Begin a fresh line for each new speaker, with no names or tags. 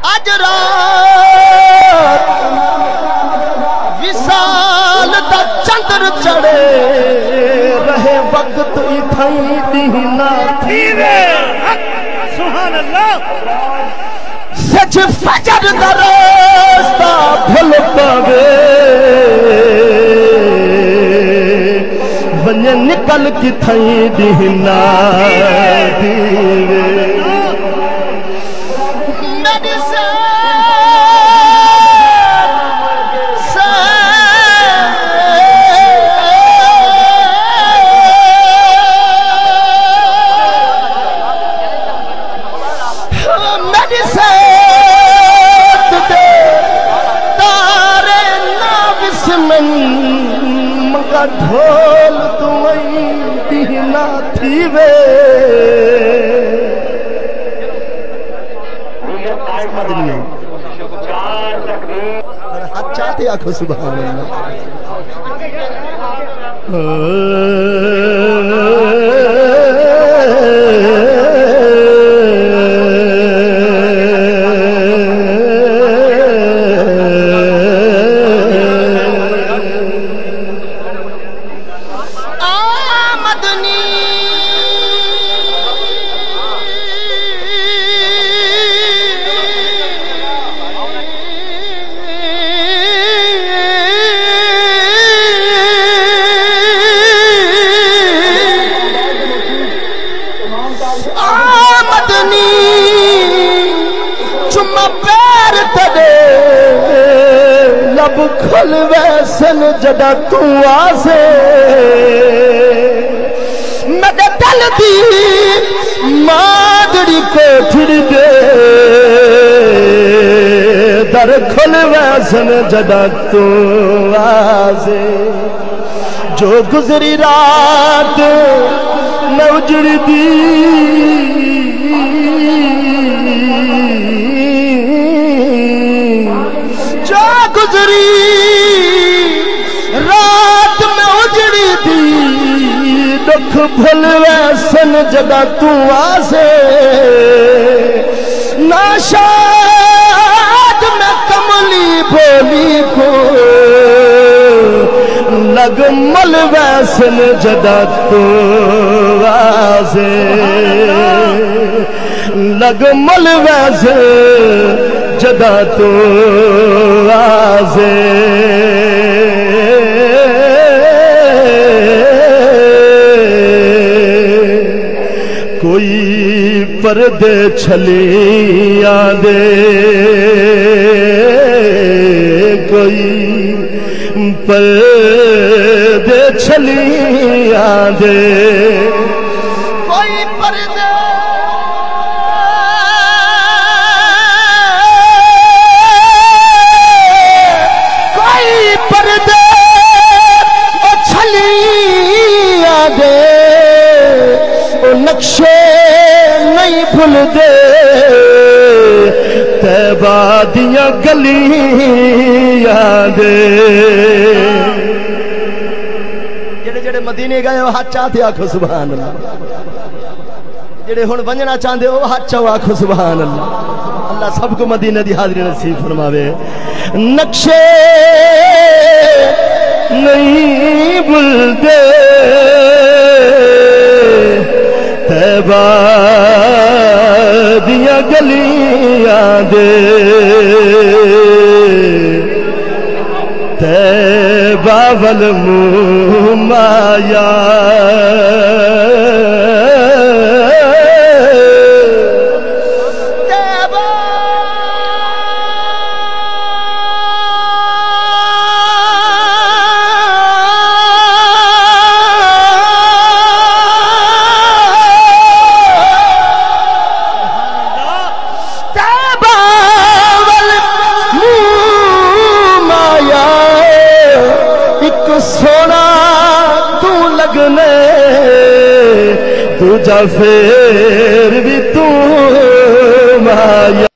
اج رات وصال دا چندر چڑے رہے وقت اتھائی دینا تھیوے
سبحان اللہ
سچ فجر دا راستہ بھل پاوے ونجے نکل کی تھائی دینا تھیوے ڈھول تمہیں دینا تھیوے ہاتھ چاہتے آنکھوں سبحان اللہ لب کھل ویسن جدا تو آسے میرے دل دی مادری کوٹھڑی دے در کھل ویسن جدا تو آسے جو گزری رات میں اجڑی دی گزری رات میں اجڑی دی دکھ بھل ویسن جگہ تو آسے ناشاد میں کملی بولی کو لگ مل ویسن جگہ تو آسے لگ مل ویسن جدا تو آزے کوئی پردے چھلیاں دے کوئی پردے چھلیاں دے کوئی پردے نقشے نہیں بھول دے تیبہ دیاں گلیاں دے جڑے جڑے مدینے گئے وہ ہاتھ چاہتے آکھو سبحان اللہ جڑے ہن ونجنا چاہتے وہ ہاتھ چاہو آکھو سبحان اللہ اللہ سب کو مدینہ دی حاضری نصیب فرماوے نقشے نہیں بھول دے تیبہ دیاں گلیاں دے تیبہ والمومایا سونا تو لگنے دوجا پھر بھی تو مایا